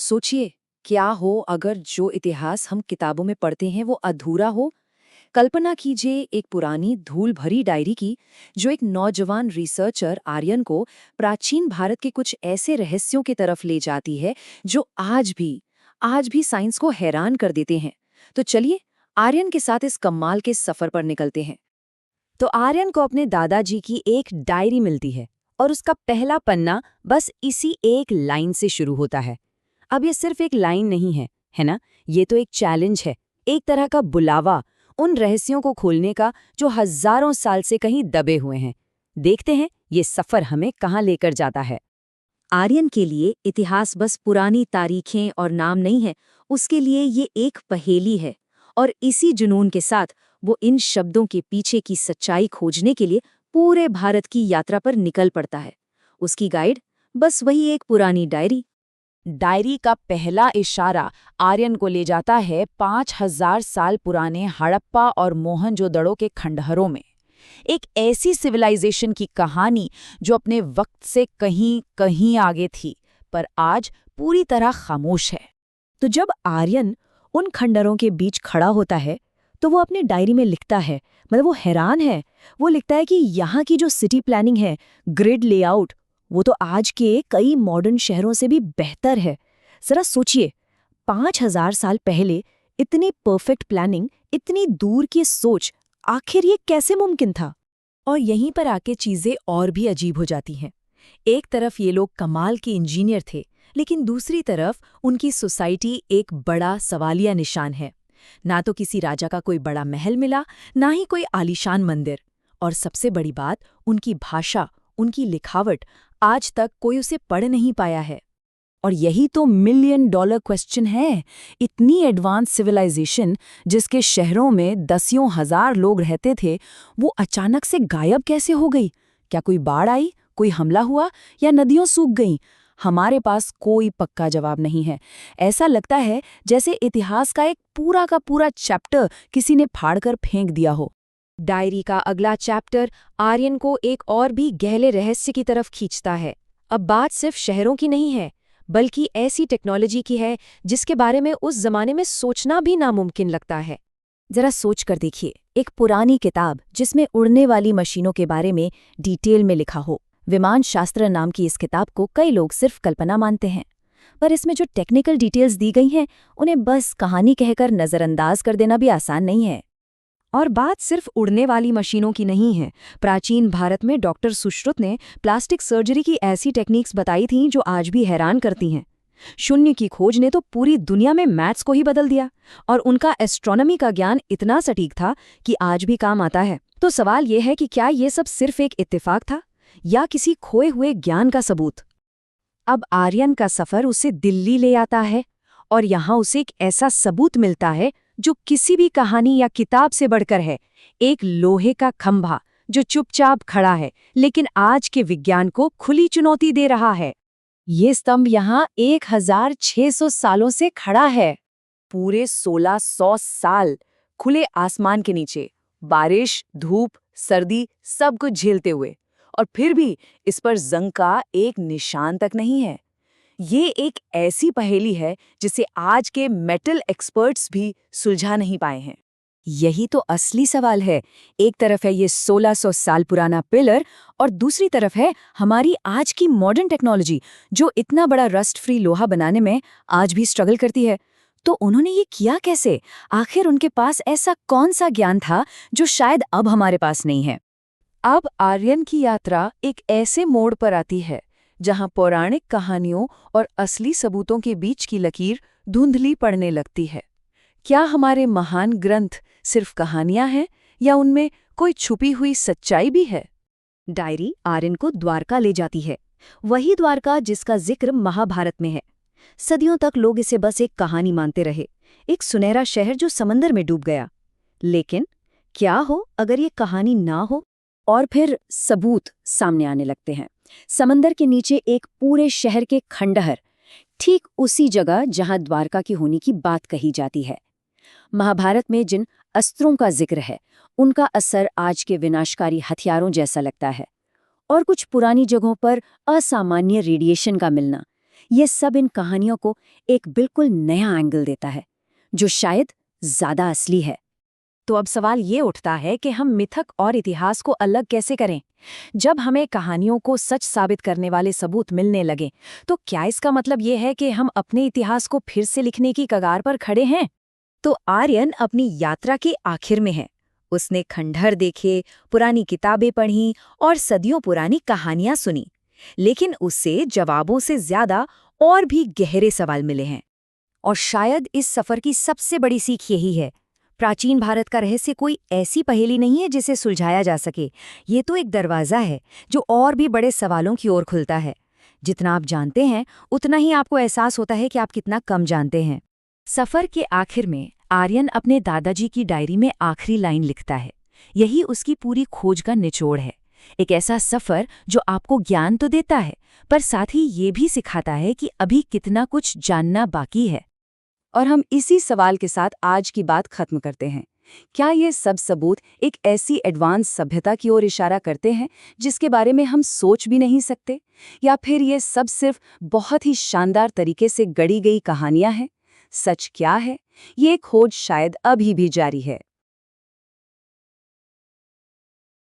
सोचिए, क्या हो अगर जो इतिहास हम किताबों में पढ़ते हैं वो अधूरा हो। कल्पना कीजिए एक पुरानी धूल भरी डायरी की, जो एक नौजवान रिसर्चर आर्यन को प्राचीन भारत के कुछ ऐसे रहस्यों की तरफ ले जाती है जो आज भी साइंस को हैरान कर देते हैं। तो चलिए आर्यन के साथ इस कमाल के सफर पर निकलते हैं। तो आर्यन को अपने दादाजी की एक डायरी मिलती है और उसका पहला पन्ना बस इसी एक लाइन से शुरू होता है। अब ये सिर्फ एक लाइन नहीं है ना? ये तो एक चैलेंज है, एक तरह का बुलावा उन रहस्यों को खोलने का जो हजारों साल से कहीं दबे हुए हैं। देखते हैं ये सफर हमें कहाँ लेकर जाता है। आर्यन के लिए इतिहास बस पुरानी तारीखें और नाम नहीं है, उसके लिए ये एक पहेली है। और इसी जुनून के साथ वो इन शब्दों के पीछे की सच्चाई खोजने के लिए पूरे भारत की यात्रा पर निकल पड़ता है। उसकी गाइड बस वही एक पुरानी डायरी। डायरी का पहला इशारा आर्यन को ले जाता है 5000 साल पुराने हड़प्पा और मोहनजोदड़ो के खंडहरों में। एक ऐसी सिविलाइजेशन की कहानी जो अपने वक्त से कहीं कहीं आगे थी, पर आज पूरी तरह खामोश है। तो जब आर्यन उन खंडहरों के बीच खड़ा होता है तो वो अपनी डायरी में लिखता है, मतलब वो हैरान है। वो लिखता है कि यहाँ की जो सिटी प्लानिंग है, ग्रिड लेआउट, वो तो आज के कई मॉडर्न शहरों से भी बेहतर है। जरा सोचिए, 5000 साल पहले इतनी परफेक्ट प्लानिंग, इतनी दूर की सोच, आखिर ये कैसे मुमकिन था? और यहीं पर आके चीजें और भी अजीब हो जाती हैं। एक तरफ ये लोग कमाल के इंजीनियर थे, लेकिन दूसरी तरफ उनकी सोसाइटी एक बड़ा सवालिया निशान है। ना तो किसी राजा का कोई बड़ा महल मिला, ना ही कोई आलीशान मंदिर। और सबसे बड़ी बात, उनकी भाषा, उनकी लिखावट, आज तक कोई उसे पढ़ नहीं पाया है। और यही तो मिलियन डॉलर क्वेश्चन है। इतनी एडवांस सिविलाइजेशन, जिसके शहरों में दसियों हजार लोग रहते थे, वो अचानक से गायब कैसे हो गई? क्या कोई बाढ़ आई, कोई हमला हुआ, या नदियां सूख गईं? हमारे पास कोई पक्का जवाब नहीं है। ऐसा लगता है जैसे इतिहास का एक पूरा का पूरा चैप्टर किसी ने फाड़कर फेंक दिया हो। डायरी का अगला चैप्टर आर्यन को एक और भी गहरे रहस्य की तरफ खींचता है। अब बात सिर्फ शहरों की नहीं है, बल्कि ऐसी टेक्नोलॉजी की है जिसके बारे में उस जमाने में सोचना भी नामुमकिन लगता है। जरा सोच कर देखिए, एक पुरानी किताब जिसमें उड़ने वाली मशीनों के बारे में डिटेल में लिखा हो। विमान शास्त्र नाम की इस किताब को कई लोग सिर्फ कल्पना मानते हैं, पर इसमें जो टेक्निकल डिटेल्स दी गई हैं उन्हें बस कहानी कहकर नज़रअंदाज कर देना भी आसान नहीं है। और बात सिर्फ उड़ने वाली मशीनों की नहीं है। प्राचीन भारत में डॉक्टर सुश्रुत ने प्लास्टिक सर्जरी की ऐसी टेक्निक्स बताई थीं जो आज भी हैरान करती हैं। शून्य की खोज ने तो पूरी दुनिया में मैथ्स को ही बदल दिया, और उनका एस्ट्रोनॉमी का ज्ञान इतना सटीक था कि आज भी काम आता है। तो सवाल यह है कि क्या ये सब सिर्फ एक इत्तेफाक था या किसी खोए हुए ज्ञान का सबूत? अब आर्यन का सफर उसे दिल्ली ले आता है, और यहाँ उसे एक ऐसा सबूत मिलता है जो किसी भी कहानी या किताब से बढ़कर है। एक लोहे का खंभा जो चुपचाप खड़ा है, लेकिन आज के विज्ञान को खुली चुनौती दे रहा है। ये स्तंभ यहाँ 1600 सालों से खड़ा है। पूरे 1600 साल खुले आसमान के नीचे, बारिश, धूप, सर्दी सब कुछ झेलते हुए, और फिर भी इस पर जंग का एक निशान तक नहीं है। ये एक ऐसी पहेली है जिसे आज के मेटल एक्सपर्ट्स भी सुलझा नहीं पाए हैं। यही तो असली सवाल है। एक तरफ है ये 1600 साल पुराना पिलर, और दूसरी तरफ है हमारी आज की मॉडर्न टेक्नोलॉजी जो इतना बड़ा रस्ट फ्री लोहा बनाने में आज भी स्ट्रगल करती है। तो उन्होंने ये किया कैसे? आखिर उनके पास ऐसा कौन सा ज्ञान था जो शायद अब हमारे पास नहीं है? अब आर्यन की यात्रा एक ऐसे मोड़ पर आती है जहां पौराणिक कहानियों और असली सबूतों के बीच की लकीर धुंधली पड़ने लगती है। क्या हमारे महान ग्रंथ सिर्फ कहानियां हैं, या उनमें कोई छुपी हुई सच्चाई भी है? डायरी आर्यन को द्वारका ले जाती है, वही द्वारका जिसका जिक्र महाभारत में है। सदियों तक लोग इसे बस एक कहानी मानते रहे, एक सुनहरा शहर जो समंदर में डूब गया। लेकिन क्या हो अगर ये कहानी ना हो? और फिर सबूत सामने आने लगते हैं। समंदर के नीचे एक पूरे शहर के खंडहर, ठीक उसी जगह जहां द्वारका की होने की बात कही जाती है। महाभारत में जिन अस्त्रों का जिक्र है, उनका असर आज के विनाशकारी हथियारों जैसा लगता है। और कुछ पुरानी जगहों पर असामान्य रेडिएशन का मिलना, ये सब इन कहानियों को एक बिल्कुल नया एंगल देता है, जो शायद ज्यादा असली है। तो अब सवाल ये उठता है कि हम मिथक और इतिहास को अलग कैसे करें? जब हमें कहानियों को सच साबित करने वाले सबूत मिलने लगे, तो क्या इसका मतलब ये है कि हम अपने इतिहास को फिर से लिखने की कगार पर खड़े हैं? तो आर्यन अपनी यात्रा के आखिर में है। उसने खंडहर देखे, पुरानी किताबें पढ़ीं और सदियों पुरानी कहानियां सुनी। लेकिन उससे जवाबों से ज्यादा और भी गहरे सवाल मिले हैं। और शायद इस सफर की सबसे बड़ी सीख यही है, प्राचीन भारत का रहस्य कोई ऐसी पहेली नहीं है जिसे सुलझाया जा सके। ये तो एक दरवाज़ा है जो और भी बड़े सवालों की ओर खुलता है। जितना आप जानते हैं, उतना ही आपको एहसास होता है कि आप कितना कम जानते हैं। सफर के आखिर में आर्यन अपने दादाजी की डायरी में आखिरी लाइन लिखता है। यही उसकी पूरी खोज का निचोड़ है। एक ऐसा सफर जो आपको ज्ञान तो देता है, पर साथ ही ये भी सिखाता है कि अभी कितना कुछ जानना बाकी है। और हम इसी सवाल के साथ आज की बात खत्म करते हैं। क्या ये सब सबूत एक ऐसी एडवांस सभ्यता की ओर इशारा करते हैं जिसके बारे में हम सोच भी नहीं सकते, या फिर ये सब सिर्फ बहुत ही शानदार तरीके से गढ़ी गई कहानियां हैं? सच क्या है, ये खोज शायद अभी भी जारी है।